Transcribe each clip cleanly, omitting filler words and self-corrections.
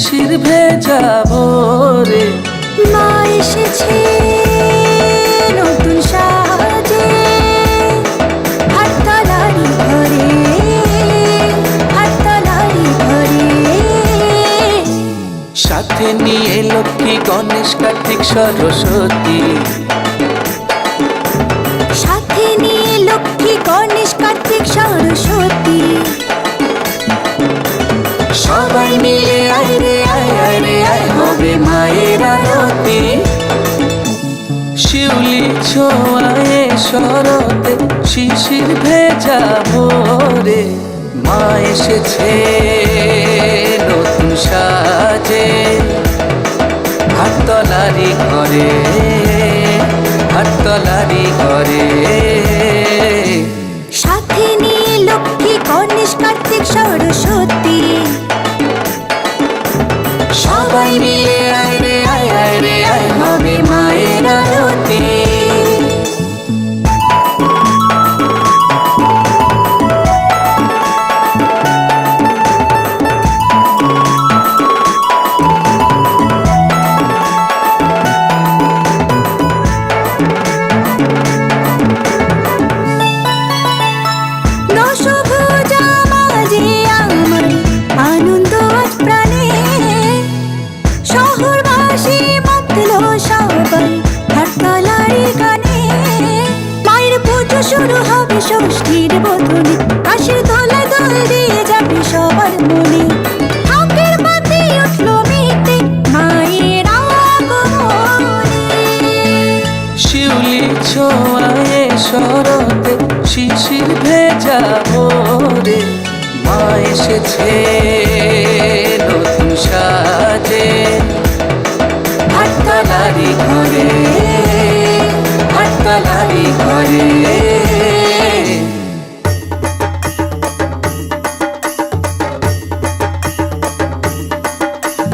শিশির ভেজা ভোরে মা এসেছে নতুন সাজে হাততালি ঘরে, হাততালি ঘরে। সাথে নিয়ে লক্ষ্মী গণেশ কার্তিক সরস্বতী, সাথে নিয়ে লক্ষ্মী গণেশ কার্তিক সরস্বতী। সবাই মিলে আয় রে আয় আয় রে আয় হবে মায়ের আরতি। শিউলি ছোঁয়ায় শরতে শিশির ভেজা ভোরে মা এসেছে নতুন সাজে হাততালি ঘরে, হাততালি ঘরে। সাথে নিয়ে লক্ষ্মী গণেশ কার্তিক সরস্বতী। সবাই মিলে আয় রে আয় আয় রে আয় হবে মায়ের আরতি। দশভুজা মাঝে আমার আনন্দ আজ প্রাণে, শহরবাসী মাতলো সবাই হাততালির গানে। মায়ের পুজো শুরু হবে ষষ্ঠীর বোধনে, কাশির দোলায় দোল দিয়ে যাবে সবার মনে। ঢাকের বাতি উঠলো মেতে মায়ের আগমনে। শিউলি ছোঁয়ায় শরতে শিশির ভেজা ভোরে মা এসেছে নতুন সাজে হাততালি ঘরে, হাততালি ঘরে।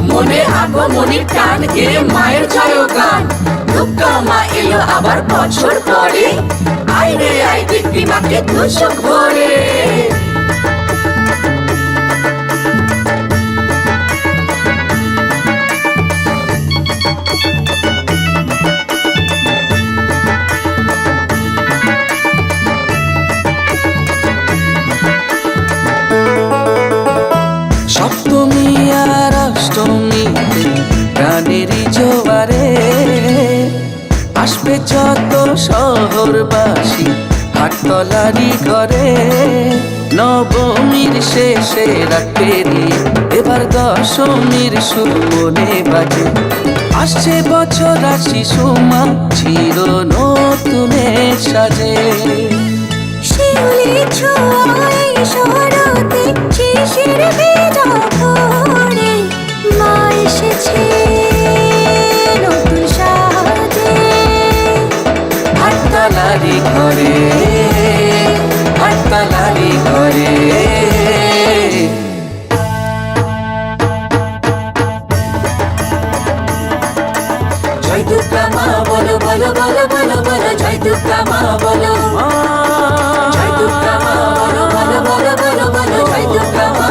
মনে আগমনের টান গেড়ে মায়ের জয়গান। দুর্গা মা এলো আবার বছর পরে, আয় রে আয় দেখবি মাকে দুচোখ ভরে। সপ্তমী আর অষ্টমীতে প্রাণেরই জোয়ারে আসবে যত শহরবাসী হাততালি ঘরে। নবমীর শেষে রাখেরি এবার দশমীর সুমনে বাজে। আসছে বছর আসি সোমা চির নতুনে সাজে। শিউলি ছোঁয়ায় শরতে শিশির ভেজা ভোরে মা এসেছে নতুন সাজে হাততালি ঘরে, হাততালি ঘরে। জয় দুর্গা মা বলো বলো বলো বলো বলো, জয় দুর্গা মা বলো। জয় দুর্গা মা বলো বলো বলো বলো বলো, জয় দুর্গা মা